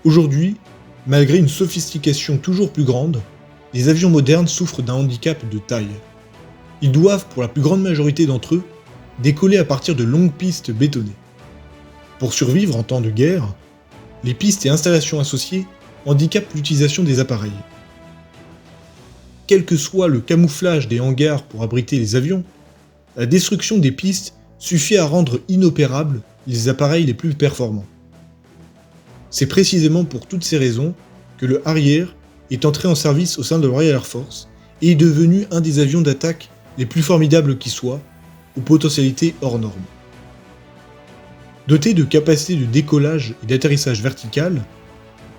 Aujourd'hui, malgré une sophistication toujours plus grande, les avions modernes souffrent d'un handicap de taille. Ils doivent, pour la plus grande majorité d'entre eux, décoller à partir de longues pistes bétonnées. Pour survivre en temps de guerre, les pistes et installations associées handicapent l'utilisation des appareils. Quel que soit le camouflage des hangars pour abriter les avions, la destruction des pistes suffit à rendre inopérables les appareils les plus performants. C'est précisément pour toutes ces raisons que le Harrier est entré en service au sein de la Royal Air Force et est devenu un des avions d'attaque les plus formidables qui soient, aux potentialités hors normes. Doté de capacités de décollage et d'atterrissage vertical,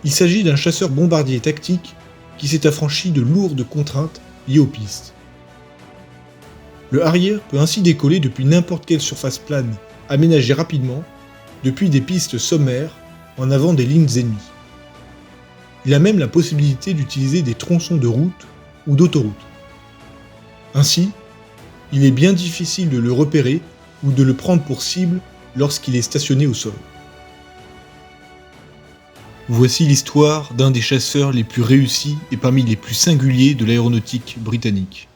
il s'agit d'un chasseur bombardier tactique qui s'est affranchi de lourdes contraintes liées aux pistes. Le Harrier peut ainsi décoller depuis n'importe quelle surface plane aménagée rapidement, depuis des pistes sommaires en avant des lignes ennemies. Il a même la possibilité d'utiliser des tronçons de route ou d'autoroute. Ainsi, il est bien difficile de le repérer ou de le prendre pour cible lorsqu'il est stationné au sol. Voici l'histoire d'un des chasseurs les plus réussis et parmi les plus singuliers de l'aéronautique britannique.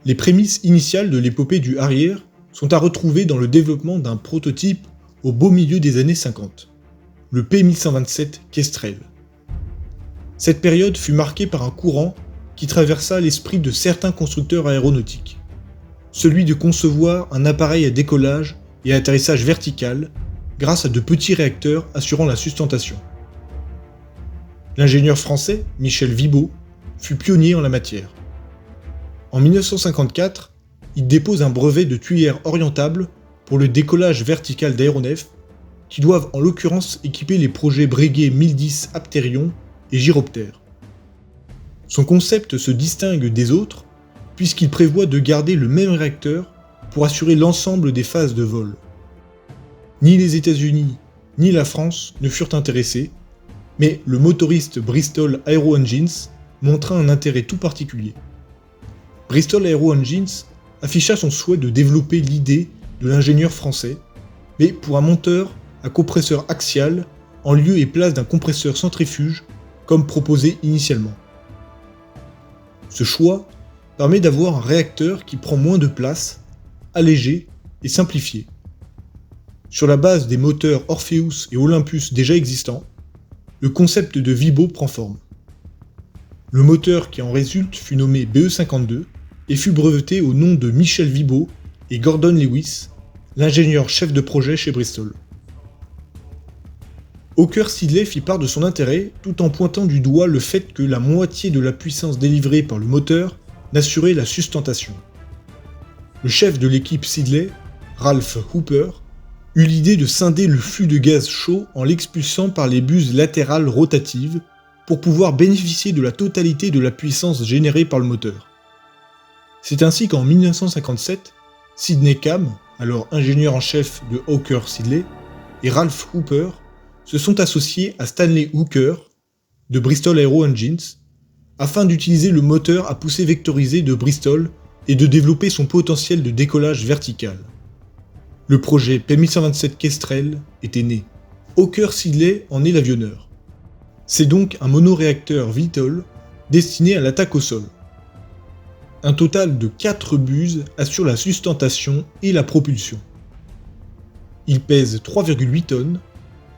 Les prémices initiales de l'épopée du Harrier sont à retrouver dans le développement d'un prototype au beau milieu des années 50, le P1127 Kestrel. Cette période fut marquée par un courant qui traversa l'esprit de certains constructeurs aéronautiques, celui de concevoir un appareil à décollage et à atterrissage vertical grâce à de petits réacteurs assurant la sustentation. L'ingénieur français Michel Vibaud fut pionnier en la matière. En 1954, il dépose un brevet de tuyère orientable pour le décollage vertical d'aéronefs qui doivent en l'occurrence équiper les projets Breguet 1010 Apterion et Gyroptère. Son concept se distingue des autres puisqu'il prévoit de garder le même réacteur pour assurer l'ensemble des phases de vol. Ni les États-Unis ni la France ne furent intéressés, mais le motoriste Bristol Aero Engines montra un intérêt tout particulier. Bristol Aero Engines afficha son souhait de développer l'idée de l'ingénieur français, mais pour un moteur à compresseur axial en lieu et place d'un compresseur centrifuge comme proposé initialement. Ce choix permet d'avoir un réacteur qui prend moins de place, allégé et simplifié. Sur la base des moteurs Orpheus et Olympus déjà existants, le concept de Vibaud prend forme. Le moteur qui en résulte fut nommé BE52 et fut breveté au nom de Michel Vibaud et Gordon Lewis, l'ingénieur chef de projet chez Bristol. Hawker Siddeley fit part de son intérêt tout en pointant du doigt le fait que la moitié de la puissance délivrée par le moteur n'assurait la sustentation. Le chef de l'équipe Siddeley, Ralph Hooper, eut l'idée de scinder le flux de gaz chaud en l'expulsant par les buses latérales rotatives pour pouvoir bénéficier de la totalité de la puissance générée par le moteur. C'est ainsi qu'en 1957, Sidney Cam, alors ingénieur en chef de Hawker Siddeley, et Ralph Hooper se sont associés à Stanley Hooker de Bristol Aero Engines afin d'utiliser le moteur à poussée vectorisée de Bristol et de développer son potentiel de décollage vertical. Le projet P1127 Kestrel était né. Hawker Siddeley en est l'avionneur. C'est donc un monoréacteur VTOL destiné à l'attaque au sol. Un total de 4 buses assure la sustentation et la propulsion. Il pèse 3,8 tonnes,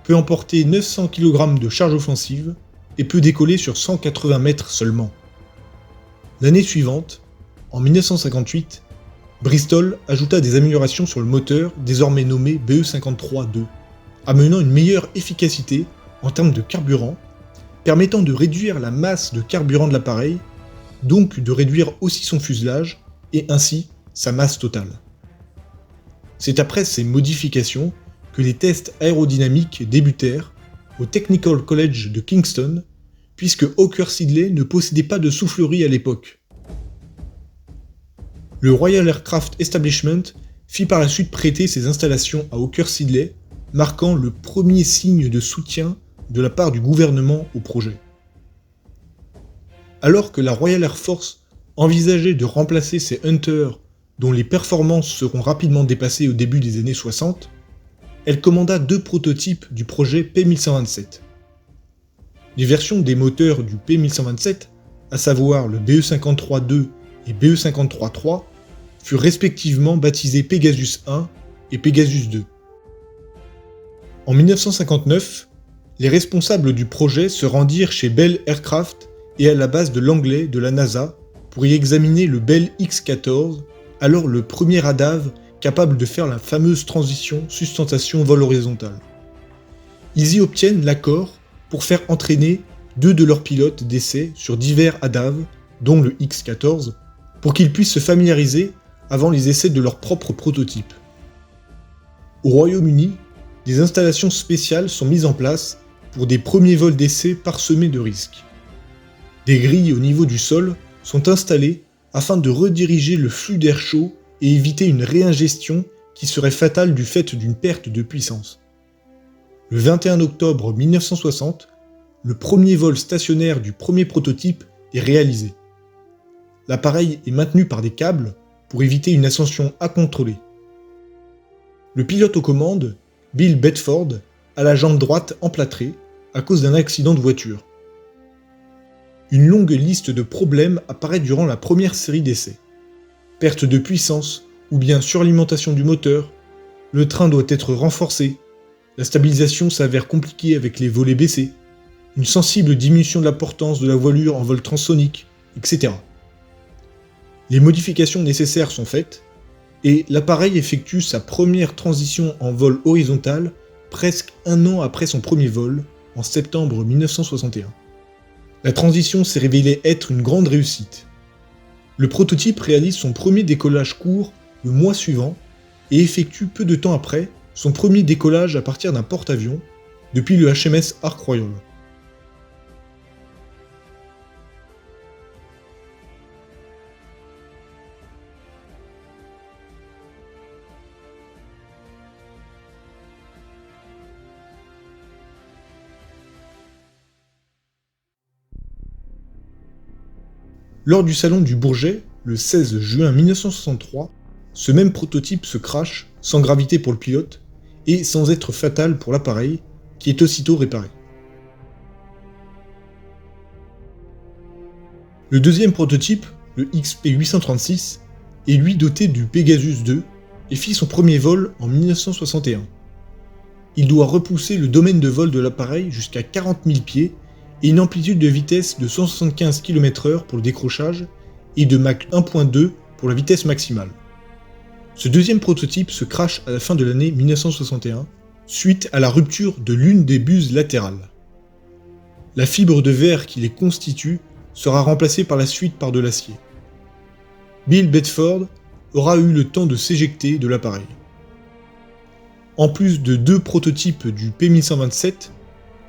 peut emporter 900 kg de charge offensive et peut décoller sur 180 mètres seulement. L'année suivante, en 1958, Bristol ajouta des améliorations sur le moteur désormais nommé BE53-2, amenant une meilleure efficacité en termes de carburant, permettant de réduire la masse de carburant de l'appareil, donc de réduire aussi son fuselage et ainsi sa masse totale. C'est après ces modifications que les tests aérodynamiques débutèrent au Technical College de Kingston, puisque Hawker Siddeley ne possédait pas de soufflerie à l'époque. Le Royal Aircraft Establishment fit par la suite prêter ses installations à Hawker Siddeley, marquant le premier signe de soutien de la part du gouvernement au projet. Alors que la Royal Air Force envisageait de remplacer ses Hunter dont les performances seront rapidement dépassées au début des années 60, elle commanda 2 prototypes du projet P1127. Les versions des moteurs du P1127, à savoir le BE-53-2 et BE-53-3, furent respectivement baptisées Pegasus 1 et Pegasus 2. En 1959, les responsables du projet se rendirent chez Bell Aircraft et à la base de Langley de la NASA pour y examiner le Bell X-14, alors le premier ADAV capable de faire la fameuse transition sustentation-vol horizontal. Ils y obtiennent l'accord pour faire entraîner 2 de leurs pilotes d'essai sur divers ADAV, dont le X-14, pour qu'ils puissent se familiariser avant les essais de leur propre prototype. Au Royaume-Uni, des installations spéciales sont mises en place pour des premiers vols d'essai parsemés de risques. Des grilles au niveau du sol sont installées afin de rediriger le flux d'air chaud et éviter une réingestion qui serait fatale du fait d'une perte de puissance. Le 21 octobre 1960, le premier vol stationnaire du premier prototype est réalisé. L'appareil est maintenu par des câbles pour éviter une ascension incontrôlée. Le pilote aux commandes, Bill Bedford, a la jambe droite emplâtrée à cause d'un accident de voiture. Une longue liste de problèmes apparaît durant la première série d'essais. Perte de puissance ou bien suralimentation du moteur, le train doit être renforcé, la stabilisation s'avère compliquée avec les volets baissés, une sensible diminution de la portance de la voilure en vol transsonique, etc. Les modifications nécessaires sont faites, et l'appareil effectue sa première transition en vol horizontal presque 1 an après son premier vol, en septembre 1961. La transition s'est révélée être une grande réussite. Le prototype réalise son premier décollage court le mois suivant et effectue peu de temps après son premier décollage à partir d'un porte-avions depuis le HMS Ark Royal. Lors du salon du Bourget, le 16 juin 1963, ce même prototype se crache, sans gravité pour le pilote, et sans être fatal pour l'appareil, qui est aussitôt réparé. Le deuxième prototype, le XP836, est lui doté du Pegasus 2 et fit son premier vol en 1961. Il doit repousser le domaine de vol de l'appareil jusqu'à 40 000 pieds et une amplitude de vitesse de 175 km/h pour le décrochage et de Mach 1.2 pour la vitesse maximale. Ce deuxième prototype se crache à la fin de l'année 1961, suite à la rupture de l'une des buses latérales. La fibre de verre qui les constitue sera remplacée par la suite par de l'acier. Bill Bedford aura eu le temps de s'éjecter de l'appareil. En plus de 2 prototypes du P1127,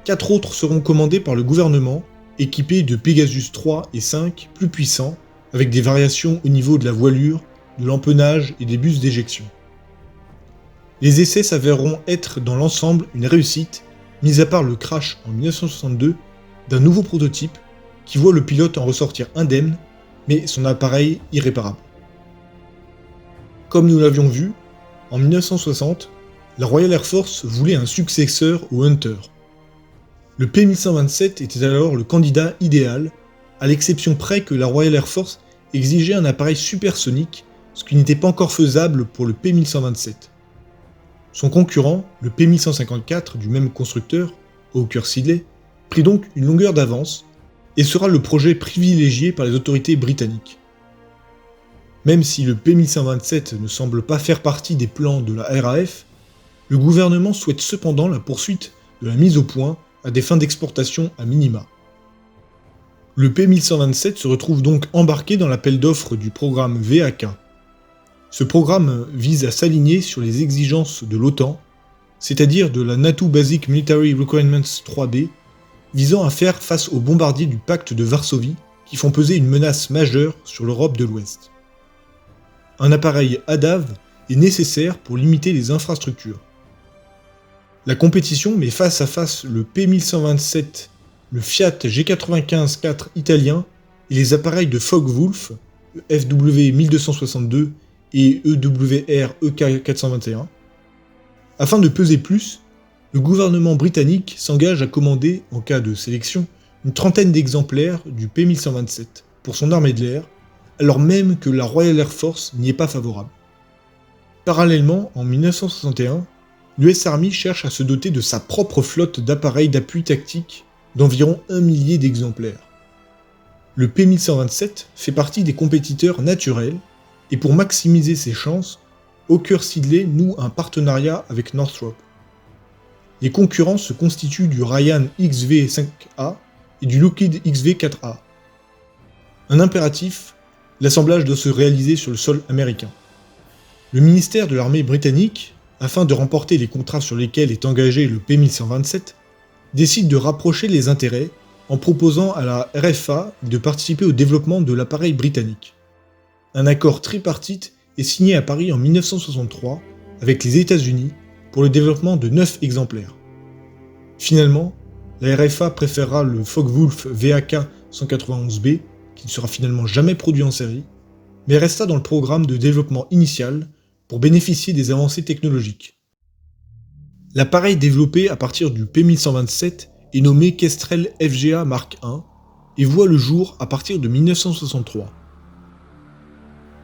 4 autres seront commandés par le gouvernement, équipés de Pegasus 3 et 5 plus puissants, avec des variations au niveau de la voilure, de l'empennage et des bus d'éjection. Les essais s'avéreront être dans l'ensemble une réussite, mis à part le crash en 1962 d'un nouveau prototype qui voit le pilote en ressortir indemne, mais son appareil irréparable. Comme nous l'avions vu, en 1960, la Royal Air Force voulait un successeur au Hunter. Le P1127 était alors le candidat idéal, à l'exception près que la Royal Air Force exigeait un appareil supersonique, ce qui n'était pas encore faisable pour le P1127. Son concurrent, le P1154 du même constructeur, Hawker Siddeley, prit donc une longueur d'avance et sera le projet privilégié par les autorités britanniques. Même si le P1127 ne semble pas faire partie des plans de la RAF, le gouvernement souhaite cependant la poursuite de la mise au point à des fins d'exportation à minima. Le P1127 se retrouve donc embarqué dans l'appel d'offres du programme VAK. Ce programme vise à s'aligner sur les exigences de l'OTAN, c'est-à-dire de la NATO Basic Military Requirements 3B, visant à faire face aux bombardiers du pacte de Varsovie qui font peser une menace majeure sur l'Europe de l'Ouest. Un appareil ADAV est nécessaire pour limiter les infrastructures. La compétition met face à face le P1127, le Fiat G95-4 italien et les appareils de Focke-Wulf, le FW1262 et EWR EK421. Afin de peser plus, le gouvernement britannique s'engage à commander, en cas de sélection, une trentaine d'exemplaires du P-1127 pour son armée de l'air, alors même que la Royal Air Force n'y est pas favorable. Parallèlement, en 1961, l'US Army cherche à se doter de sa propre flotte d'appareils d'appui tactique d'environ 1 millier d'exemplaires. Le P-1127 fait partie des compétiteurs naturels, et pour maximiser ses chances, Hawker Siddeley noue un partenariat avec Northrop. Les concurrents se constituent du Ryan XV-5A et du Lockheed XV-4A. Un impératif, l'assemblage doit se réaliser sur le sol américain. Le ministère de l'armée britannique, afin de remporter les contrats sur lesquels est engagé le P-1127, décide de rapprocher les intérêts en proposant à la RFA de participer au développement de l'appareil britannique. Un accord tripartite est signé à Paris en 1963 avec les États-Unis pour le développement de 9 exemplaires. Finalement, la RFA préférera le Focke-Wulf VAK 191B, qui ne sera finalement jamais produit en série, mais resta dans le programme de développement initial pour bénéficier des avancées technologiques. L'appareil développé à partir du P-1127 est nommé Kestrel FGA Mark I et voit le jour à partir de 1963.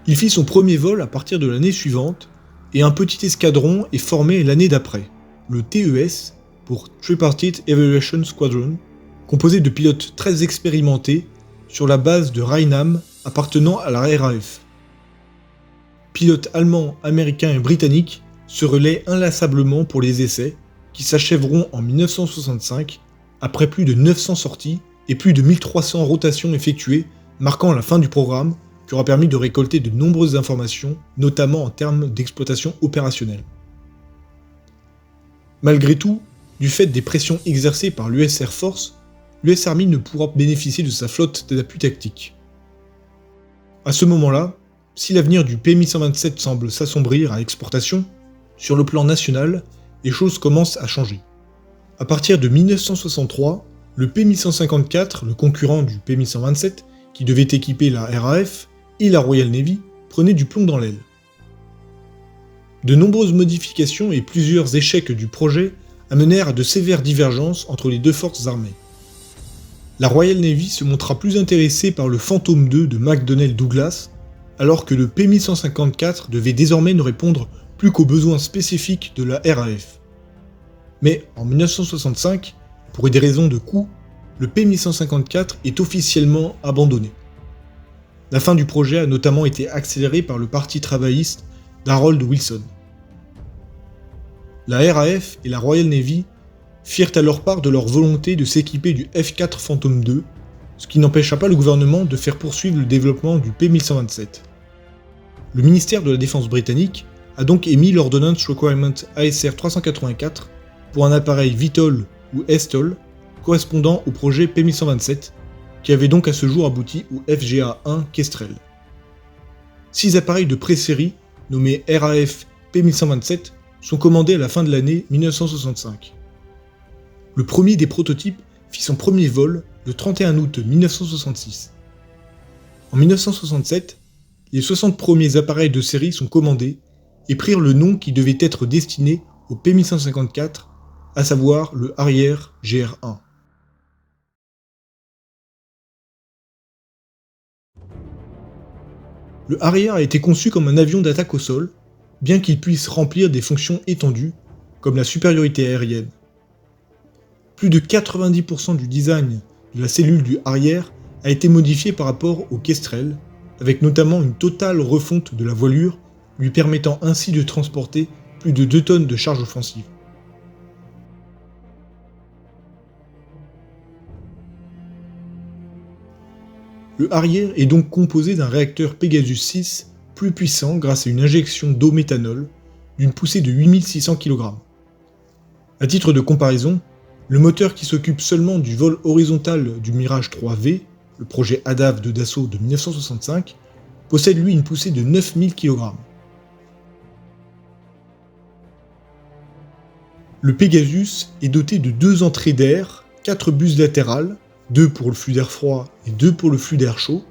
Il fit son premier vol à partir de l'année suivante et un petit escadron est formé l'année d'après, le TES pour Tripartite Evaluation Squadron, composé de pilotes très expérimentés sur la base de Rheinam appartenant à la RAF. Pilotes allemands, américains et britanniques se relaient inlassablement pour les essais, qui s'achèveront en 1965, après plus de 900 sorties et plus de 1300 rotations effectuées, marquant la fin du programme, qui aura permis de récolter de nombreuses informations, notamment en termes d'exploitation opérationnelle. Malgré tout, du fait des pressions exercées par l'US Air Force, l'US Army ne pourra bénéficier de sa flotte d'appui tactique. À ce moment-là, si l'avenir du P-1127 semble s'assombrir à l'exportation, sur le plan national, les choses commencent à changer. À partir de 1963, le P-1154, le concurrent du P-1127, qui devait équiper la RAF et la Royal Navy, prenait du plomb dans l'aile. De nombreuses modifications et plusieurs échecs du projet amenèrent à de sévères divergences entre les deux forces armées. La Royal Navy se montra plus intéressée par le Phantom II de McDonnell Douglas, alors que le P-1154 devait désormais ne répondre plus qu'aux besoins spécifiques de la RAF. Mais en 1965, pour des raisons de coût, le P-1154 est officiellement abandonné. La fin du projet a notamment été accélérée par le parti travailliste d'Harold Wilson. La RAF et la Royal Navy firent alors part de leur volonté de s'équiper du F-4 Phantom II, ce qui n'empêcha pas le gouvernement de faire poursuivre le développement du P-1127. Le ministère de la Défense britannique a donc émis l'Ordnance Requirement ASR 384 pour un appareil VTOL ou STOL correspondant au projet P-1127, qui avait donc à ce jour abouti au FGA-1 Kestrel. 6 appareils de pré-série, nommés RAF P-1127, sont commandés à la fin de l'année 1965. Le premier des prototypes fit son premier vol le 31 août 1966. En 1967, les 60 premiers appareils de série sont commandés et prirent le nom qui devait être destiné au P-1154, à savoir le Harrier GR1. Le Harrier a été conçu comme un avion d'attaque au sol, bien qu'il puisse remplir des fonctions étendues, comme la supériorité aérienne. Plus de 90% du design de la cellule du Harrier a été modifié par rapport au Kestrel, avec notamment une totale refonte de la voilure, lui permettant ainsi de transporter plus de 2 tonnes de charge offensive. Le Harrier est donc composé d'un réacteur Pegasus 6 plus puissant grâce à une injection d'eau méthanol d'une poussée de 8600 kg. À titre de comparaison, le moteur qui s'occupe seulement du vol horizontal du Mirage 3V, le projet ADAV de Dassault de 1965, possède lui une poussée de 9000 kg. Le Pegasus est doté de 2 entrées d'air, 4 buses latérales, 2 pour le flux d'air froid et 2 pour le flux d'air chaud,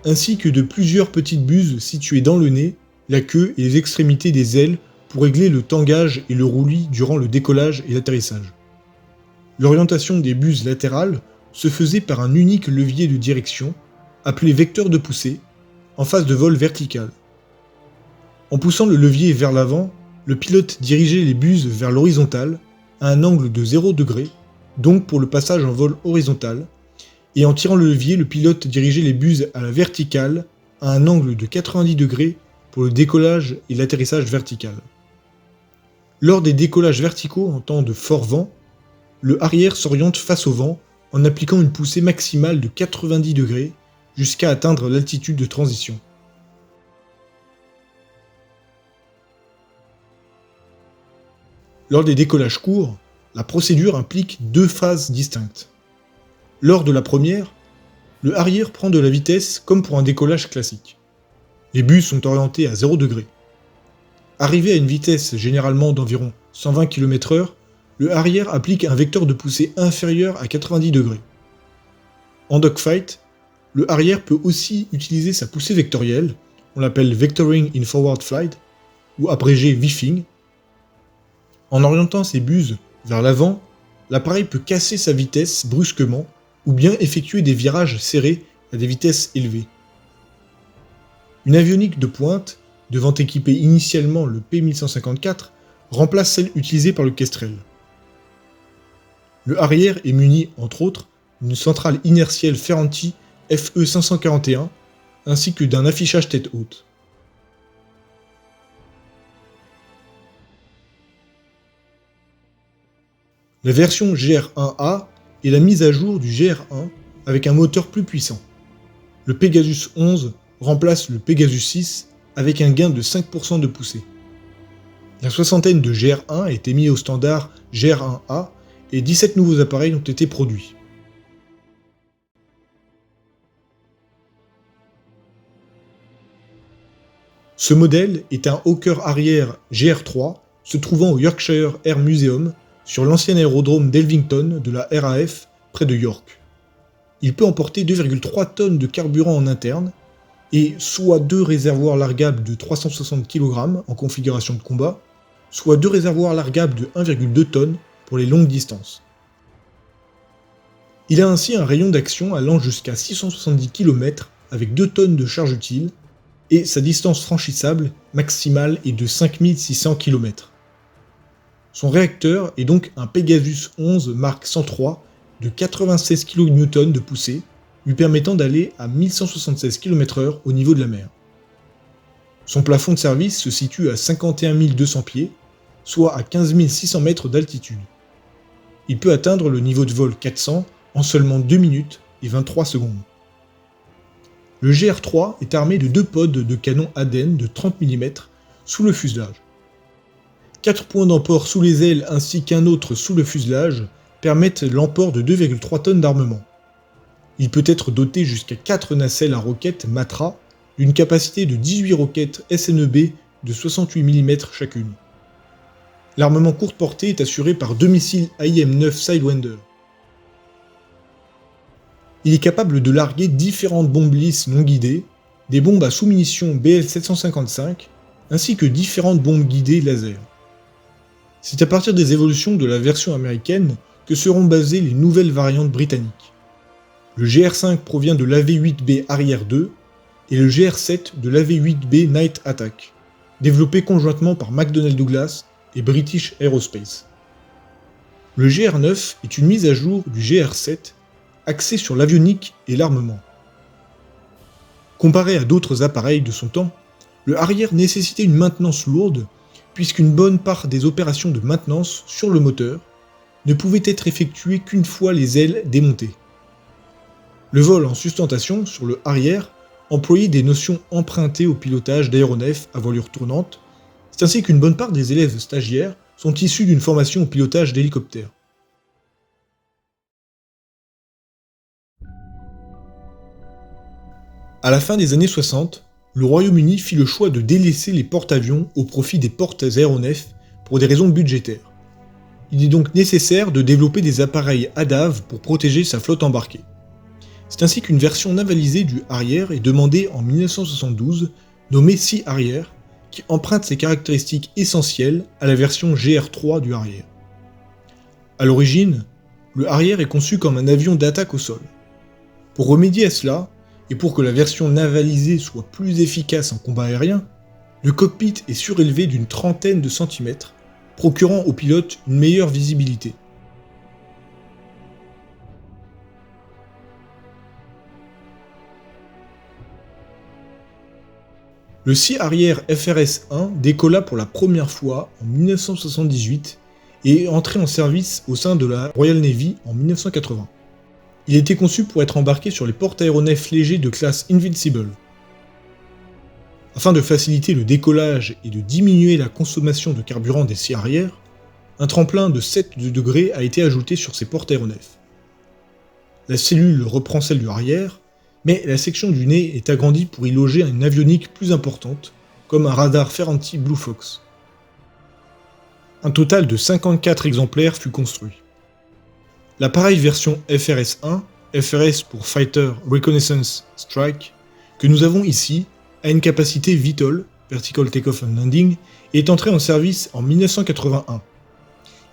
ainsi que de plusieurs petites buses situées dans le nez la queue et les extrémités des ailes pour régler le tangage et le roulis durant le décollage et l'atterrissage. L'orientation des buses latérales se faisait par un unique levier de direction, appelé vecteur de poussée, en phase de vol verticale. En poussant le levier vers l'avant, le pilote dirigeait les buses vers l'horizontale, à un angle de 0 degré, donc pour le passage en vol horizontal, et en tirant le levier, le pilote dirigeait les buses à la verticale, à un angle de 90 degrés pour le décollage et l'atterrissage vertical. Lors des décollages verticaux en temps de fort vent, le arrière s'oriente face au vent en appliquant une poussée maximale de 90 degrés jusqu'à atteindre l'altitude de transition. Lors des décollages courts, la procédure implique deux phases distinctes. Lors de la première, le arrière prend de la vitesse comme pour un décollage classique. Les buses sont orientées à 0 degré. Arrivé à une vitesse généralement d'environ 120 km/h, le arrière applique un vecteur de poussée inférieur à 90 degrés. En dogfight, le arrière peut aussi utiliser sa poussée vectorielle, on l'appelle Vectoring in Forward Flight, ou abrégé VFING. En orientant ses buses vers l'avant, l'appareil peut casser sa vitesse brusquement ou bien effectuer des virages serrés à des vitesses élevées. Une avionique de pointe, devant équiper initialement le P1154, remplace celle utilisée par le Kestrel. Le arrière est muni, entre autres, d'une centrale inertielle Ferranti FE 541 ainsi que d'un affichage tête haute. La version GR1A est la mise à jour du GR1 avec un moteur plus puissant. Le Pegasus 11 remplace le Pegasus 6 avec un gain de 5% de poussée. La soixantaine de GR1 a été mis au standard GR1A et 17 nouveaux appareils ont été produits. Ce modèle est un Hawker arrière GR3 se trouvant au Yorkshire Air Museum sur l'ancien aérodrome d'Elvington de la RAF près de York. Il peut emporter 2,3 tonnes de carburant en interne et soit 2 réservoirs largables de 360 kg en configuration de combat, soit 2 réservoirs largables de 1,2 tonnes pour les longues distances. Il a ainsi un rayon d'action allant jusqu'à 670 km avec 2 tonnes de charge utile et sa distance franchissable maximale est de 5600 km. Son réacteur est donc un Pegasus 11 Mark 103 de 96 kN de poussée, lui permettant d'aller à 1176 km/h au niveau de la mer. Son plafond de service se situe à 51 200 pieds, soit à 15 600 mètres d'altitude. Il peut atteindre le niveau de vol 400 en seulement 2 minutes et 23 secondes. Le GR3 est armé de 2 pods de canon Aden de 30 mm sous le fuselage. 4 points d'emport sous les ailes ainsi qu'un autre sous le fuselage permettent l'emport de 2,3 tonnes d'armement. Il peut être doté jusqu'à 4 nacelles à roquettes Matra d'une capacité de 18 roquettes SNEB de 68 mm chacune. L'armement courte portée est assuré par 2 missiles AIM-9 Sidewinder. Il est capable de larguer différentes bombes lisses non guidées, des bombes à sous-munitions BL-755, ainsi que différentes bombes guidées laser. C'est à partir des évolutions de la version américaine que seront basées les nouvelles variantes britanniques. Le GR5 provient de l'AV-8B Arrière 2 et le GR7 de l'AV-8B Night Attack, développés conjointement par McDonnell Douglas et British Aerospace. Le GR9 est une mise à jour du GR7 axée sur l'avionique et l'armement. Comparé à d'autres appareils de son temps, le arrière nécessitait une maintenance lourde puisqu'une bonne part des opérations de maintenance sur le moteur ne pouvaient être effectuées qu'une fois les ailes démontées. Le vol en sustentation sur le arrière employait des notions empruntées au pilotage d'aéronefs à voilure tournante, c'est ainsi qu'une bonne part des élèves stagiaires sont issus d'une formation au pilotage d'hélicoptères. À la fin des années 60, le Royaume-Uni fit le choix de délaisser les porte-avions au profit des porte-aéronefs pour des raisons budgétaires. Il est donc nécessaire de développer des appareils ADAV pour protéger sa flotte embarquée. C'est ainsi qu'une version navalisée du arrière est demandée en 1972, nommée Sea Harrier, qui emprunte ses caractéristiques essentielles à la version GR3 du Harrier. A l'origine, le Harrier est conçu comme un avion d'attaque au sol. Pour remédier à cela, et pour que la version navalisée soit plus efficace en combat aérien, le cockpit est surélevé d'une trentaine de centimètres, procurant au pilote une meilleure visibilité. Le Sea Harrier FRS-1 décolla pour la première fois en 1978 et est entré en service au sein de la Royal Navy en 1980. Il était conçu pour être embarqué sur les porte-aéronefs légers de classe Invincible. Afin de faciliter le décollage et de diminuer la consommation de carburant des Sea Harrier, un tremplin de 7 degrés a été ajouté sur ces porte-aéronefs. La cellule reprend celle du Harrier, mais la section du nez est agrandie pour y loger une avionique plus importante, comme un radar Ferranti Blue Fox. Un total de 54 exemplaires fut construit. L'appareil version FRS-1, FRS pour Fighter Reconnaissance Strike, que nous avons ici, a une capacité VTOL, Vertical Takeoff and Landing, et est entré en service en 1981.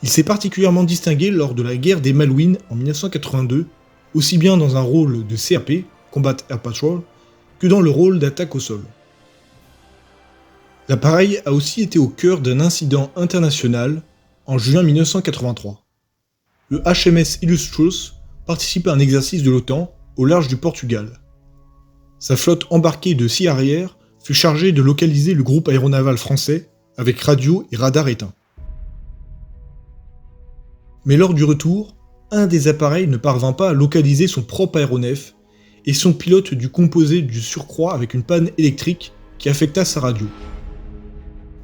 Il s'est particulièrement distingué lors de la guerre des Malouines en 1982, aussi bien dans un rôle de CAP, Combat Air Patrol, que dans le rôle d'attaque au sol. L'appareil a aussi été au cœur d'un incident international en juin 1983. Le HMS Illustrious participe à un exercice de l'OTAN au large du Portugal. Sa flotte embarquée de Sea Harrier fut chargée de localiser le groupe aéronaval français avec radio et radar éteints. Mais lors du retour, un des appareils ne parvint pas à localiser son propre aéronef et son pilote dut composer du surcroît avec une panne électrique qui affecta sa radio.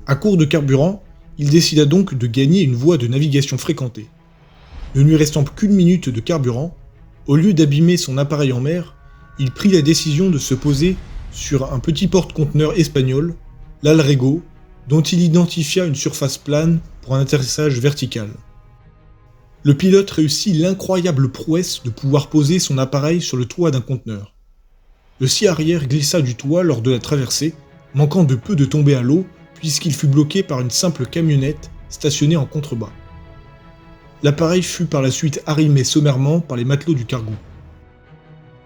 À court de carburant, il décida donc de gagner une voie de navigation fréquentée. Ne lui restant qu'une minute de carburant, au lieu d'abîmer son appareil en mer, il prit la décision de se poser sur un petit porte-conteneur espagnol, l'Alrego, dont il identifia une surface plane pour un atterrissage vertical. Le pilote réussit l'incroyable prouesse de pouvoir poser son appareil sur le toit d'un conteneur. Le Sea Harrier glissa du toit lors de la traversée, manquant de peu de tomber à l'eau puisqu'il fut bloqué par une simple camionnette stationnée en contrebas. L'appareil fut par la suite arrimé sommairement par les matelots du cargo.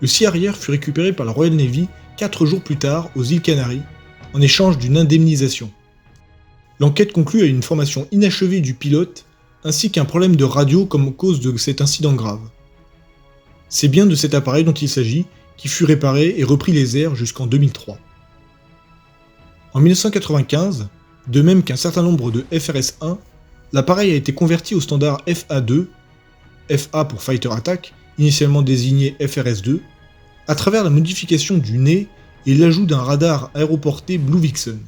Le Sea Harrier fut récupéré par la Royal Navy 4 jours plus tard aux îles Canaries, en échange d'une indemnisation. L'enquête conclut à une formation inachevée du pilote ainsi qu'un problème de radio comme cause de cet incident grave. C'est bien de cet appareil dont il s'agit, qui fut réparé et repris les airs jusqu'en 2003. En 1995, de même qu'un certain nombre de FRS-1, l'appareil a été converti au standard FA2, FA pour Fighter Attack, initialement désigné FRS-2, à travers la modification du nez et l'ajout d'un radar aéroporté Blue Vixen.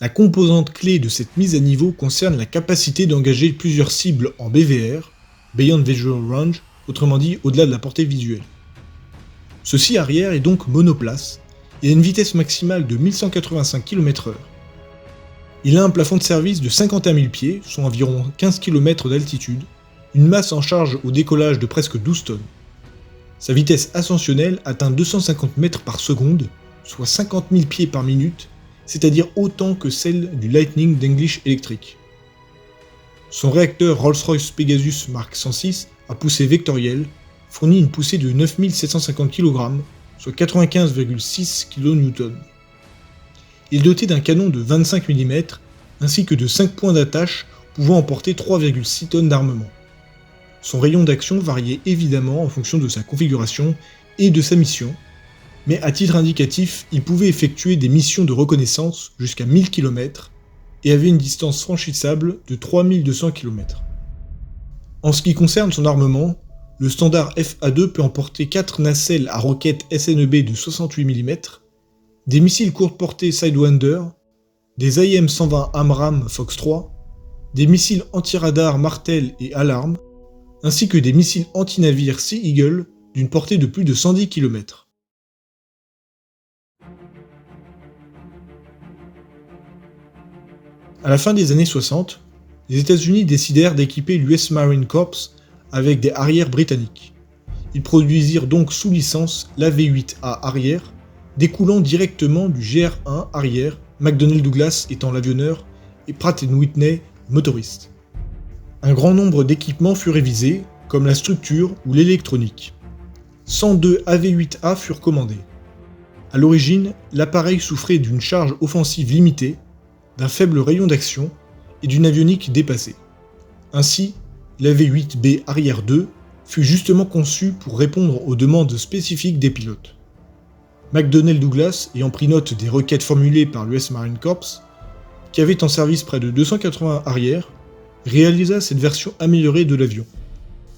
La composante clé de cette mise à niveau concerne la capacité d'engager plusieurs cibles en BVR, Beyond Visual Range, autrement dit au-delà de la portée visuelle. Ce Sea Harrier est donc monoplace et a une vitesse maximale de 1185 km/h. Il a un plafond de service de 51 000 pieds, soit environ 15 km d'altitude, une masse en charge au décollage de presque 12 tonnes. Sa vitesse ascensionnelle atteint 250 mètres par seconde, soit 50 000 pieds par minute, c'est-à-dire autant que celle du Lightning d'English Electric. Son réacteur Rolls-Royce Pegasus Mark 106 à poussée vectorielle fournit une poussée de 9750 kg, soit 95,6 kN. Il est doté d'un canon de 25 mm ainsi que de 5 points d'attache pouvant emporter 3,6 tonnes d'armement. Son rayon d'action variait évidemment en fonction de sa configuration et de sa mission, mais à titre indicatif, il pouvait effectuer des missions de reconnaissance jusqu'à 1000 km et avait une distance franchissable de 3200 km. En ce qui concerne son armement, le standard FA2 peut emporter 4 nacelles à roquettes SNEB de 68 mm, des missiles courte portée Sidewinder, des AIM-120 AMRAAM Fox 3, des missiles anti-radar Martel et Alarm, ainsi que des missiles anti-navires Sea Eagle d'une portée de plus de 110 km. À la fin des années 60, les États-Unis décidèrent d'équiper l'US Marine Corps avec des Harrier britanniques. Ils produisirent donc sous licence l'AV-8A Harrier, découlant directement du GR1 arrière, McDonnell Douglas étant l'avionneur et Pratt & Whitney motoriste. Un grand nombre d'équipements furent révisés, comme la structure ou l'électronique. 102 AV-8A furent commandés. À l'origine, l'appareil souffrait d'une charge offensive limitée, d'un faible rayon d'action et d'une avionique dépassée. Ainsi, l'AV-8B arrière 2 fut justement conçu pour répondre aux demandes spécifiques des pilotes. McDonnell Douglas, ayant pris note des requêtes formulées par l'US Marine Corps, qui avait en service près de 280 arrières, réalisa cette version améliorée de l'avion.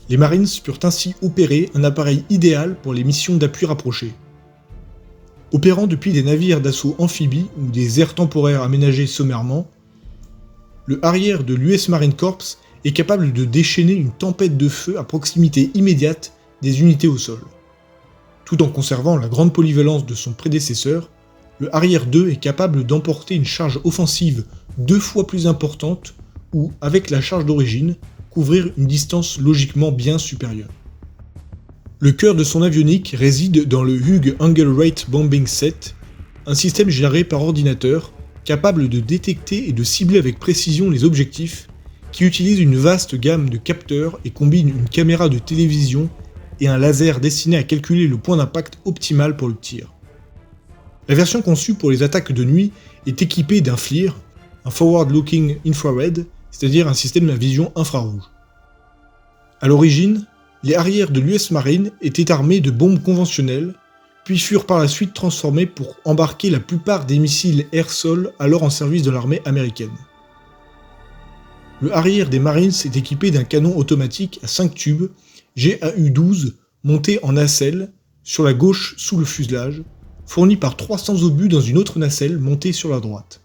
Les Marines purent ainsi opérer un appareil idéal pour les missions d'appui rapproché. Opérant depuis des navires d'assaut amphibies ou des aires temporaires aménagées sommairement, le arrière de l'US Marine Corps est capable de déchaîner une tempête de feu à proximité immédiate des unités au sol. Tout en conservant la grande polyvalence de son prédécesseur, le arrière 2 est capable d'emporter une charge offensive 2 fois plus importante ou, avec la charge d'origine, couvrir une distance logiquement bien supérieure. Le cœur de son avionique réside dans le Hughes Angle Rate Bombing Set, un système géré par ordinateur capable de détecter et de cibler avec précision les objectifs, qui utilise une vaste gamme de capteurs et combine une caméra de télévision et un laser destiné à calculer le point d'impact optimal pour le tir. La version conçue pour les attaques de nuit est équipée d'un FLIR, un Forward Looking Infrared, c'est-à-dire un système à vision infrarouge. À l'origine, les arrières de l'US Marine étaient armés de bombes conventionnelles, puis furent par la suite transformés pour embarquer la plupart des missiles air-sol alors en service de l'armée américaine. Le arrière des Marines est équipé d'un canon automatique à 5 tubes GAU-12 monté en nacelle sur la gauche sous le fuselage, fourni par 300 obus dans une autre nacelle montée sur la droite.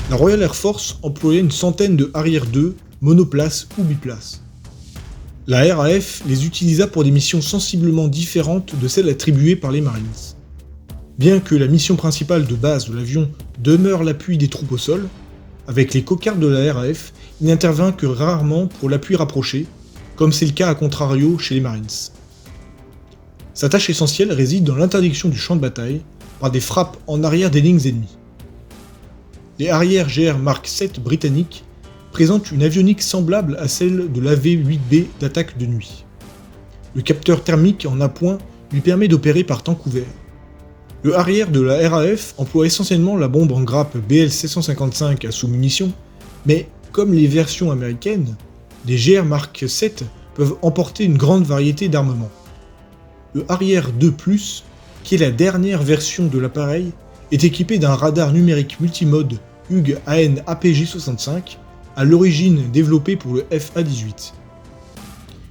La Royal Air Force employait une centaine de arrière 2, monoplaces ou biplaces. La RAF les utilisa pour des missions sensiblement différentes de celles attribuées par les Marines. Bien que la mission principale de base de l'avion demeure l'appui des troupes au sol, avec les cocardes de la RAF, il n'intervint que rarement pour l'appui rapproché, comme c'est le cas à contrario chez les Marines. Sa tâche essentielle réside dans l'interdiction du champ de bataille par des frappes en arrière des lignes ennemies. Les arrières GR Mark 7 britanniques présentent une avionique semblable à celle de l'AV-8B d'attaque de nuit. Le capteur thermique en appoint lui permet d'opérer par temps couvert. Le arrière de la RAF emploie essentiellement la bombe en grappe BL-755 à sous-munitions, mais comme les versions américaines, les GR Mark 7 peuvent emporter une grande variété d'armements. Le arrière 2+, qui est la dernière version de l'appareil, est équipé d'un radar numérique multimode Hughes AN APJ-65, à l'origine développé pour le FA-18.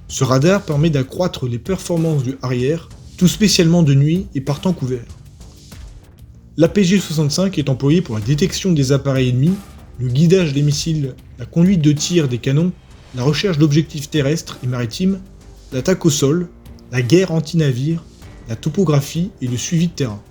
Ce radar permet d'accroître les performances du arrière, tout spécialement de nuit et par temps couvert. L'APJ-65 est employé pour la détection des appareils ennemis, le guidage des missiles, la conduite de tir des canons, la recherche d'objectifs terrestres et maritimes, l'attaque au sol, la guerre anti-navire, la topographie et le suivi de terrain.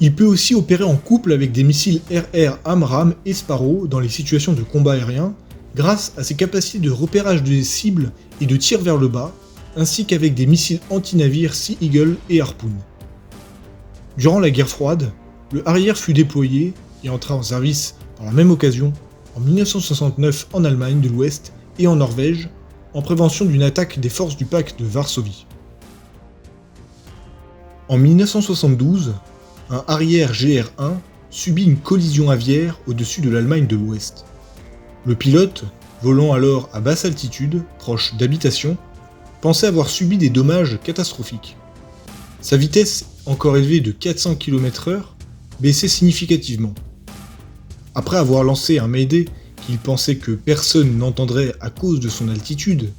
Il peut aussi opérer en couple avec des missiles RR AMRAAM et Sparrow dans les situations de combat aérien, grâce à ses capacités de repérage des cibles et de tir vers le bas, ainsi qu'avec des missiles anti-navires Sea Eagle et Harpoon. Durant la guerre froide, le arrière fut déployé et entra en service par la même occasion en 1969 en Allemagne de l'Ouest et en Norvège, en prévention d'une attaque des forces du pacte de Varsovie. En 1972, un arrière GR1 subit une collision aviaire au-dessus de l'Allemagne de l'Ouest. Le pilote, volant alors à basse altitude, proche d'habitations, pensait avoir subi des dommages catastrophiques. Sa vitesse, encore élevée de 400 km/h, baissait significativement. Après avoir lancé un mayday qu'il pensait que personne n'entendrait à cause de son altitude,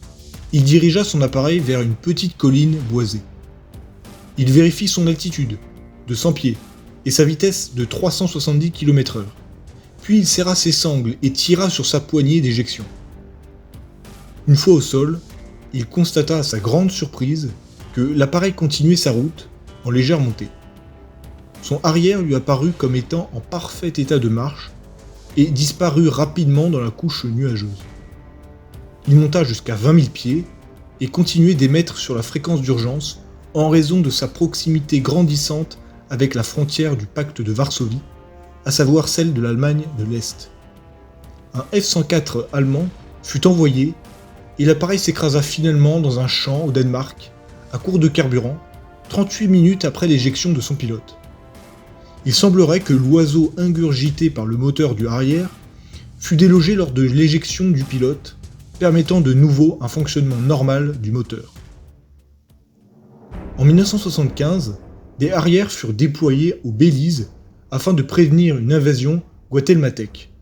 il dirigea son appareil vers une petite colline boisée. Il vérifie son altitude, de 100 pieds, et sa vitesse de 370 km/h. Puis il serra ses sangles et tira sur sa poignée d'éjection. Une fois au sol, il constata à sa grande surprise que l'appareil continuait sa route, en légère montée. Son arrière lui apparut comme étant en parfait état de marche, et disparut rapidement dans la couche nuageuse. Il monta jusqu'à 20 000 pieds et continuait d'émettre sur la fréquence d'urgence en raison de sa proximité grandissante avec la frontière du pacte de Varsovie, à savoir celle de l'Allemagne de l'Est. Un F-104 allemand fut envoyé et l'appareil s'écrasa finalement dans un champ au Danemark, à court de carburant, 38 minutes après l'éjection de son pilote. Il semblerait que l'oiseau ingurgité par le moteur du arrière fut délogé lors de l'éjection du pilote, permettant de nouveau un fonctionnement normal du moteur. En 1975, des arrières furent déployés au Belize afin de prévenir une invasion guatémaltèque.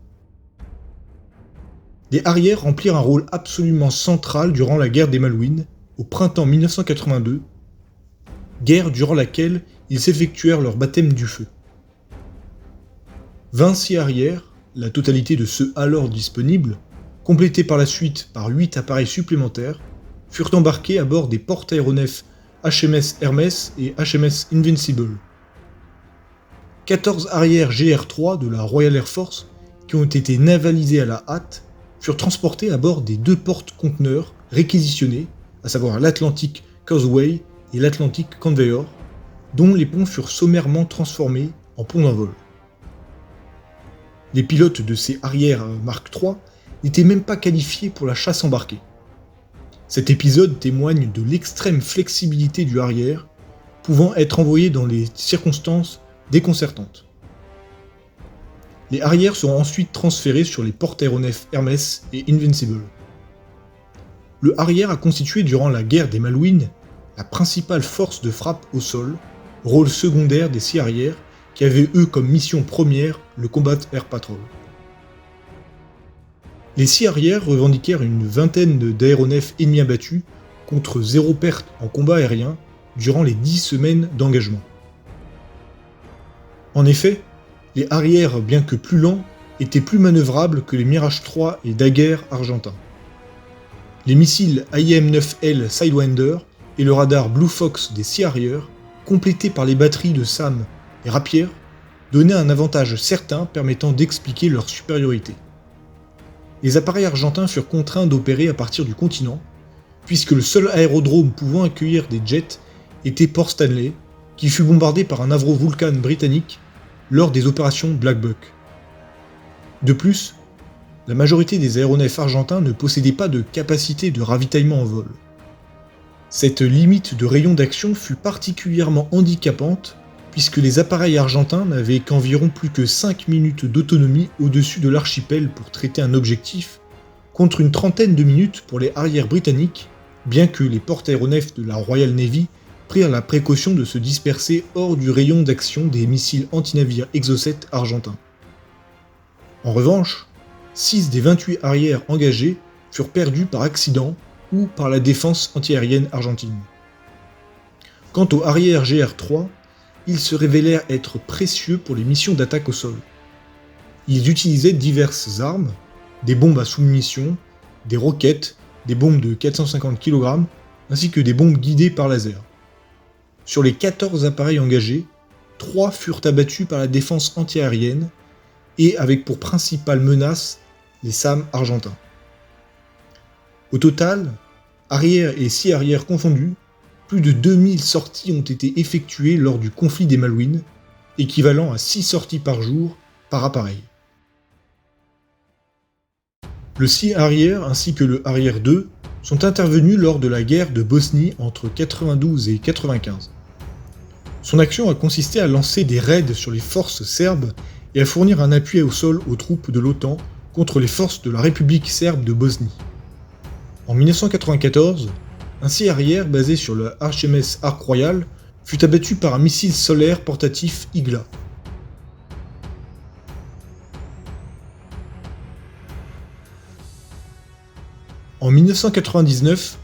Les arrières remplirent un rôle absolument central durant la guerre des Malouines, au printemps 1982, guerre durant laquelle ils effectuèrent leur baptême du feu. 20 Sea Harrier, la totalité de ceux alors disponibles, complétés par la suite par 8 appareils supplémentaires, furent embarqués à bord des porte-aéronefs HMS Hermes et HMS Invincible. 14 arrières GR3 de la Royal Air Force, qui ont été navalisés à la hâte, furent transportés à bord des 2 porte-conteneurs réquisitionnés, à savoir l'Atlantic Causeway et l'Atlantic Conveyor, dont les ponts furent sommairement transformés en ponts d'envol. Les pilotes de ces arrières Mark III n'étaient même pas qualifiés pour la chasse embarquée. Cet épisode témoigne de l'extrême flexibilité du arrière, pouvant être envoyé dans les circonstances déconcertantes. Les arrières seront ensuite transférés sur les porte-aéronefs Hermes et Invincible. Le arrière a constitué durant la guerre des Malouines la principale force de frappe au sol, rôle secondaire des Sea Harrier qui avaient eux comme mission première le Combat Air Patrol. Les Sea Harrier revendiquèrent une vingtaine d'aéronefs ennemis abattus contre 0 perte en combat aérien durant les 10 semaines d'engagement. En effet, les arrières, bien que plus lents, étaient plus manœuvrables que les Mirage 3 et Daguerre argentins. Les missiles AIM-9L Sidewinder et le radar Blue Fox des Sea Harrier, complétés par les batteries de SAM et Rapier, donnaient un avantage certain permettant d'expliquer leur supériorité. Les appareils argentins furent contraints d'opérer à partir du continent, puisque le seul aérodrome pouvant accueillir des jets était Port Stanley, qui fut bombardé par un Avro Vulcan britannique lors des opérations Black Buck. De plus, la majorité des aéronefs argentins ne possédaient pas de capacité de ravitaillement en vol. Cette limite de rayon d'action fut particulièrement handicapante, puisque les appareils argentins n'avaient qu'environ plus que 5 minutes d'autonomie au-dessus de l'archipel pour traiter un objectif, contre une trentaine de minutes pour les arrières britanniques, bien que les porte-aéronefs de la Royal Navy prirent la précaution de se disperser hors du rayon d'action des missiles antinavires Exocet argentins. En revanche, 6 des 28 arrières engagés furent perdus par accident ou par la défense antiaérienne argentine. Quant aux arrières GR3, ils se révélèrent être précieux pour les missions d'attaque au sol. Ils utilisaient diverses armes, des bombes à sous-munitions, des roquettes, des bombes de 450 kg, ainsi que des bombes guidées par laser. Sur les 14 appareils engagés, 3 furent abattus par la défense antiaérienne, et avec pour principale menace les SAM argentins. Au total, arrière et Sea Harrier confondus, plus de 2000 sorties ont été effectuées lors du conflit des Malouines, équivalent à 6 sorties par jour par appareil. Le Sea Harrier ainsi que le Harrier 2 sont intervenus lors de la guerre de Bosnie entre 92 et 95. Son action a consisté à lancer des raids sur les forces serbes et à fournir un appui au sol aux troupes de l'OTAN contre les forces de la République serbe de Bosnie. En 1994, un Sea Harrier basé sur le HMS Ark Royal fut abattu par un missile solaire portatif Igla. En 1999,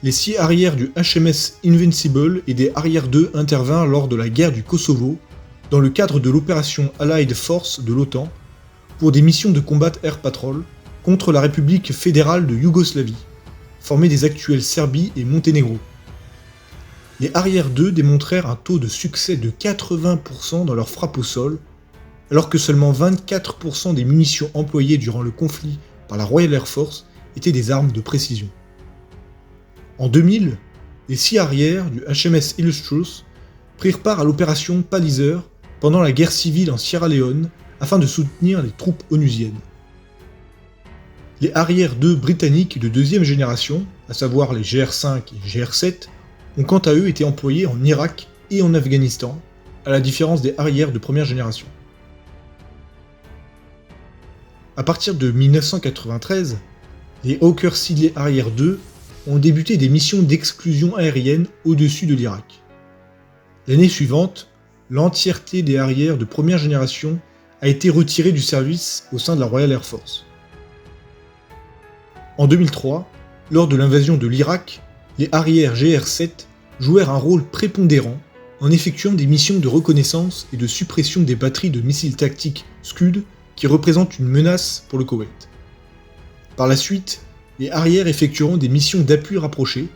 les 6 arrières du HMS Invincible et des Harrier 2 intervinrent lors de la guerre du Kosovo dans le cadre de l'opération Allied Force de l'OTAN pour des missions de combat Air Patrol contre la République fédérale de Yougoslavie, formée des actuelles Serbie et Monténégro. Les Harrier 2 démontrèrent un taux de succès de 80% dans leur frappe au sol, alors que seulement 24% des munitions employées durant le conflit par la Royal Air Force étaient des armes de précision. En 2000, les 6 arrières du HMS Illustrious prirent part à l'opération Palliser pendant la guerre civile en Sierra Leone afin de soutenir les troupes onusiennes. Les arrières 2 britanniques de deuxième génération, à savoir les GR5 et GR7, ont quant à eux été employés en Irak et en Afghanistan, à la différence des arrières de première génération. À partir de 1993, les Hawker Siddeley Harrier 2 ont débuté des missions d'exclusion aérienne au-dessus de l'Irak. L'année suivante, l'entièreté des arrières de première génération a été retirée du service au sein de la Royal Air Force. En 2003, lors de l'invasion de l'Irak, les arrières GR7 jouèrent un rôle prépondérant en effectuant des missions de reconnaissance et de suppression des batteries de missiles tactiques Scud qui représentent une menace pour le Koweït. Par la suite, les arrières effectueront des missions d'appui rapproché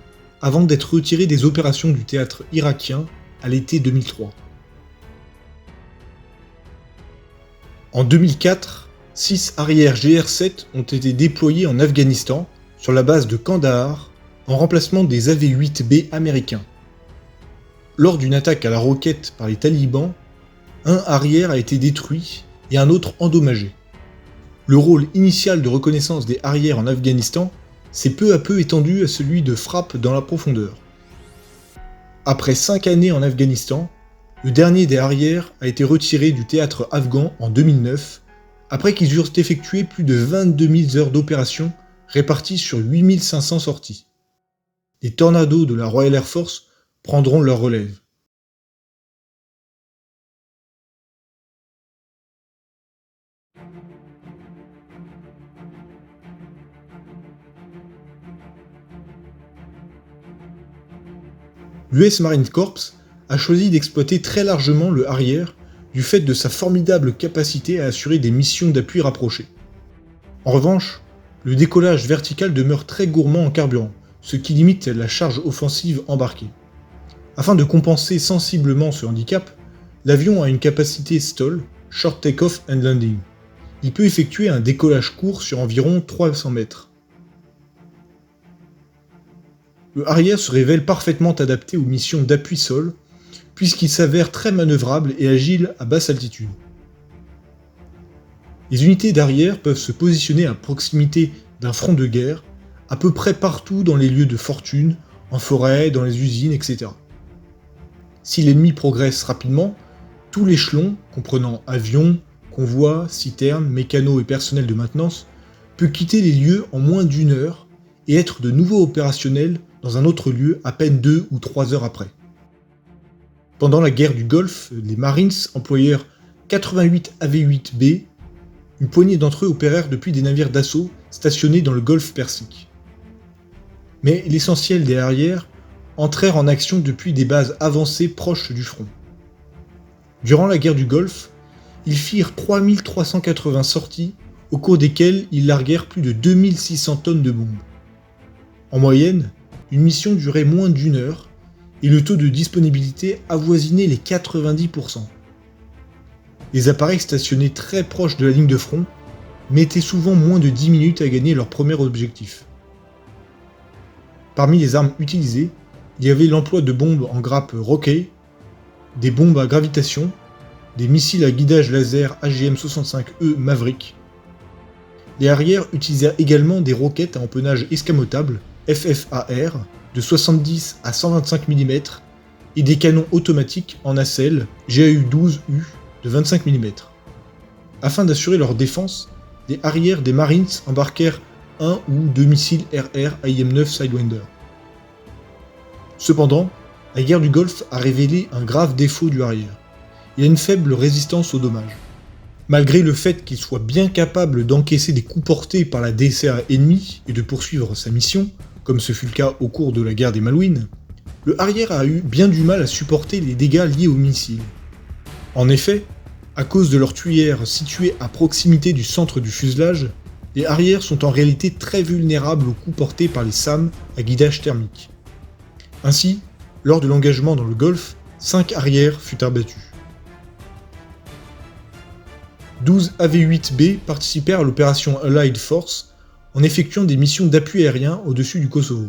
avant d'être retirés des opérations du théâtre irakien à l'été 2003. En 2004, 6 arrières GR7 ont été déployés en Afghanistan sur la base de Kandahar en remplacement des AV-8B américains. Lors d'une attaque à la roquette par les talibans, un arrière a été détruit et un autre endommagé. Le rôle initial de reconnaissance des arrières en Afghanistan s'est peu à peu étendu à celui de frappe dans la profondeur. Après 5 années en Afghanistan, le dernier des arrières a été retiré du théâtre afghan en 2009, après qu'ils eurent effectué plus de 22 000 heures d'opération réparties sur 8 500 sorties. Les Tornados de la Royal Air Force prendront leur relève. L'US Marine Corps a choisi d'exploiter très largement le arrière du fait de sa formidable capacité à assurer des missions d'appui rapprochées. En revanche, le décollage vertical demeure très gourmand en carburant, ce qui limite la charge offensive embarquée. Afin de compenser sensiblement ce handicap, l'avion a une capacité STOL, Short Takeoff and Landing. Il peut effectuer un décollage court sur environ 300 mètres. Le arrière se révèle parfaitement adapté aux missions d'appui sol, puisqu'il s'avère très manœuvrable et agile à basse altitude. Les unités d'arrière peuvent se positionner à proximité d'un front de guerre, à peu près partout dans les lieux de fortune, en forêt, dans les usines, etc. Si l'ennemi progresse rapidement, tout l'échelon, comprenant avions, convois, citernes, mécanos et personnel de maintenance, peut quitter les lieux en moins d'1 heure et être de nouveau opérationnel dans un autre lieu à peine 2 ou 3 heures après. Pendant la guerre du Golfe, les Marines employèrent 88 AV-8B, une poignée d'entre eux opérèrent depuis des navires d'assaut stationnés dans le Golfe Persique. Mais l'essentiel des arrières entrèrent en action depuis des bases avancées proches du front. Durant la guerre du Golfe, ils firent 3380 sorties, au cours desquelles ils larguèrent plus de 2600 tonnes de bombes. En moyenne, une mission durait moins d'1 heure, et le taux de disponibilité avoisinait les 90%. Les appareils stationnés très proches de la ligne de front mettaient souvent moins de 10 minutes à gagner leur premier objectif. Parmi les armes utilisées, il y avait l'emploi de bombes en grappe Rockey, des bombes à gravitation, des missiles à guidage laser AGM-65E Maverick. Les arrières utilisèrent également des roquettes à empennage escamotable, FFAR, de 70 à 125 mm et des canons automatiques en nacelle GAU-12U de 25 mm. Afin d'assurer leur défense, les arrières des Marines embarquèrent 1 ou 2 missiles RR IM-9 Sidewinder. Cependant, la guerre du Golfe a révélé un grave défaut du arrière. Il a une faible résistance aux dommages. Malgré le fait qu'il soit bien capable d'encaisser des coups portés par la DCA ennemie et de poursuivre sa mission, comme ce fut le cas au cours de la guerre des Malouines, le arrière a eu bien du mal à supporter les dégâts liés aux missiles. En effet, à cause de leur tuyère située à proximité du centre du fuselage, les arrières sont en réalité très vulnérables aux coups portés par les SAM à guidage thermique. Ainsi, lors de l'engagement dans le Golfe, 5 arrières furent abattus. 12 AV-8B participèrent à l'opération Allied Force en effectuant des missions d'appui aérien au-dessus du Kosovo.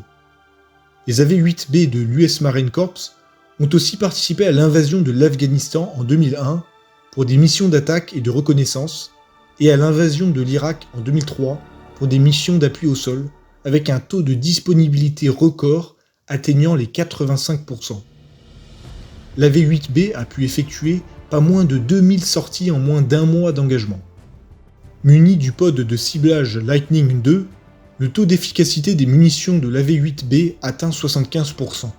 Les AV-8B de l'US Marine Corps ont aussi participé à l'invasion de l'Afghanistan en 2001 pour des missions d'attaque et de reconnaissance, et à l'invasion de l'Irak en 2003 pour des missions d'appui au sol, avec un taux de disponibilité record atteignant les 85%. L'AV-8B a pu effectuer pas moins de 2000 sorties en moins d'un mois d'engagement. Muni du pod de ciblage Lightning II, le taux d'efficacité des munitions de l'AV-8B atteint 75%.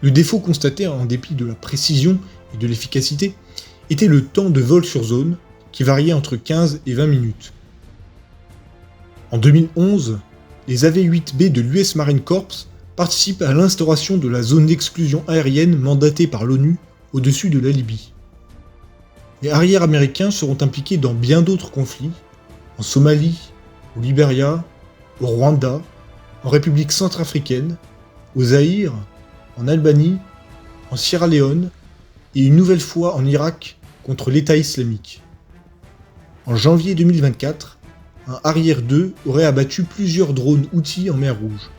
Le défaut constaté, en dépit de la précision et de l'efficacité, était le temps de vol sur zone, qui variait entre 15 et 20 minutes. En 2011, les AV-8B de l'US Marine Corps participent à l'instauration de la zone d'exclusion aérienne mandatée par l'ONU au-dessus de la Libye. Les arrières américains seront impliqués dans bien d'autres conflits, en Somalie, au Libéria, au Rwanda, en République centrafricaine, au Zaïre, en Albanie, en Sierra Leone et une nouvelle fois en Irak contre l'État islamique. En janvier 2024, un Harrier 2 aurait abattu plusieurs drones outils en mer Rouge.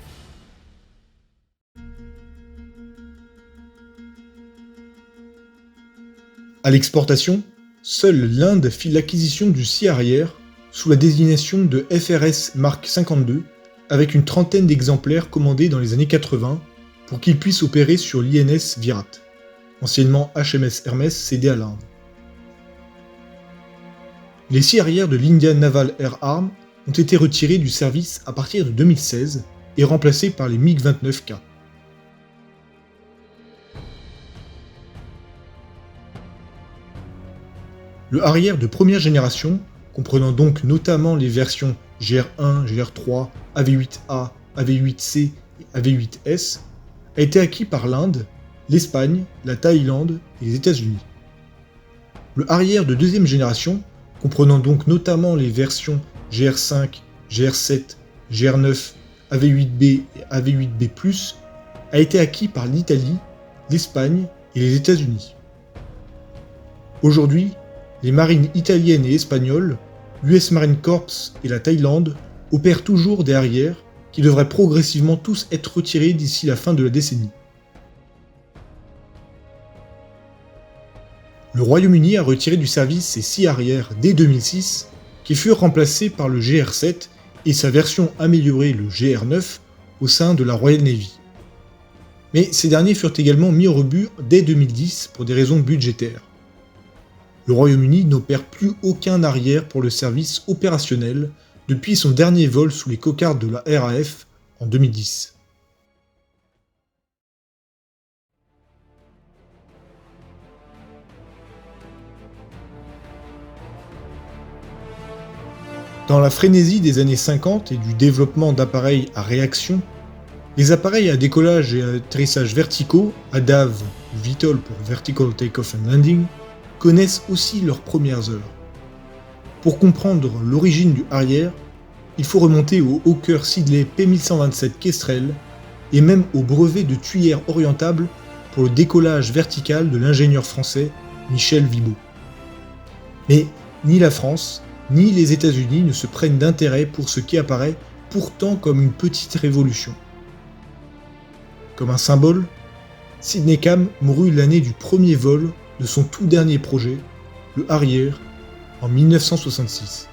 À l'exportation, seule l'Inde fit l'acquisition du Sea Harrier sous la désignation de FRS Mark 52 avec une trentaine d'exemplaires commandés dans les années 80 pour qu'il puisse opérer sur l'INS Virat, anciennement HMS Hermes cédé à l'Inde. Les Sea Harrier de l'Indian Naval Air Arm ont été retirés du service à partir de 2016 et remplacés par les MiG-29K. Le Harrier de première génération, comprenant donc notamment les versions GR1, GR3, AV8A, AV8C et AV8S, a été acquis par l'Inde, l'Espagne, la Thaïlande et les États-Unis. Le Harrier de deuxième génération, comprenant donc notamment les versions GR5, GR7, GR9, AV8B et AV8B+, a été acquis par l'Italie, l'Espagne et les États-Unis. Aujourd'hui, les marines italiennes et espagnoles, l'US Marine Corps et la Thaïlande opèrent toujours des Harriers qui devraient progressivement tous être retirés d'ici la fin de la décennie. Le Royaume-Uni a retiré du service ses Sea Harrier dès 2006, qui furent remplacés par le GR7 et sa version améliorée, le GR9, au sein de la Royal Navy. Mais ces derniers furent également mis au rebut dès 2010 pour des raisons budgétaires. Le Royaume-Uni n'opère plus aucun Harrier pour le service opérationnel depuis son dernier vol sous les cocardes de la RAF en 2010. Dans la frénésie des années 50 et du développement d'appareils à réaction, les appareils à décollage et à atterrissage verticaux, ADAV ou VTOL pour Vertical Takeoff and Landing, connaissent aussi leurs premières heures. Pour comprendre l'origine du Harrier, il faut remonter au Hawker Siddeley P1127 Kestrel et même au brevet de tuyère orientable pour le décollage vertical de l'ingénieur français Michel Vibaud. Mais ni la France, ni les États-Unis ne se prennent d'intérêt pour ce qui apparaît pourtant comme une petite révolution. Comme un symbole, Sidney Cam mourut l'année du premier vol de son tout dernier projet, le Harrier, en 1966.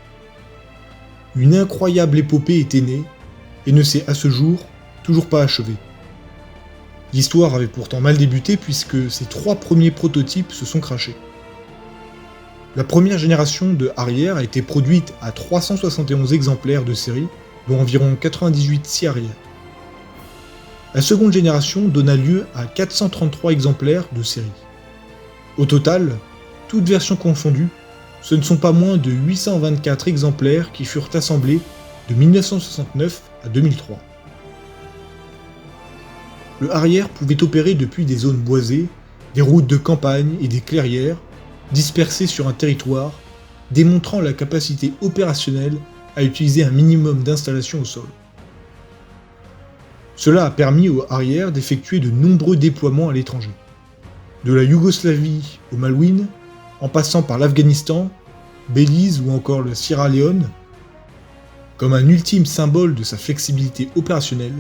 Une incroyable épopée était née et ne s'est à ce jour toujours pas achevée. L'histoire avait pourtant mal débuté puisque ses 3 premiers prototypes se sont crashés. La première génération de Harrier a été produite à 371 exemplaires de série, dont environ 98 Sea Harrier. La seconde génération donna lieu à 433 exemplaires de série. Au total, toutes versions confondues, ce ne sont pas moins de 824 exemplaires qui furent assemblés de 1969 à 2003. Le Harrier pouvait opérer depuis des zones boisées, des routes de campagne et des clairières, dispersées sur un territoire, démontrant la capacité opérationnelle à utiliser un minimum d'installations au sol. Cela a permis au Harrier d'effectuer de nombreux déploiements à l'étranger. De la Yougoslavie au Malouine, en passant par l'Afghanistan, Belize ou encore le Sierra Leone, Comme un ultime symbole de sa flexibilité opérationnelle,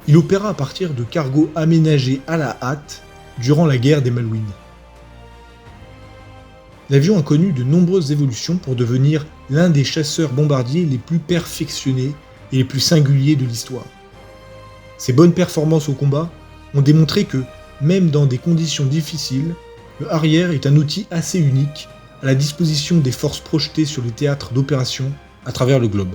il opéra à partir de cargos aménagés à la hâte durant la guerre des Malouines. L'avion a connu de nombreuses évolutions pour devenir l'un des chasseurs-bombardiers les plus perfectionnés et les plus singuliers de l'histoire. Ses bonnes performances au combat ont démontré que, même dans des conditions difficiles, le Harrier est un outil assez unique à la disposition des forces projetées sur les théâtres d'opération à travers le globe.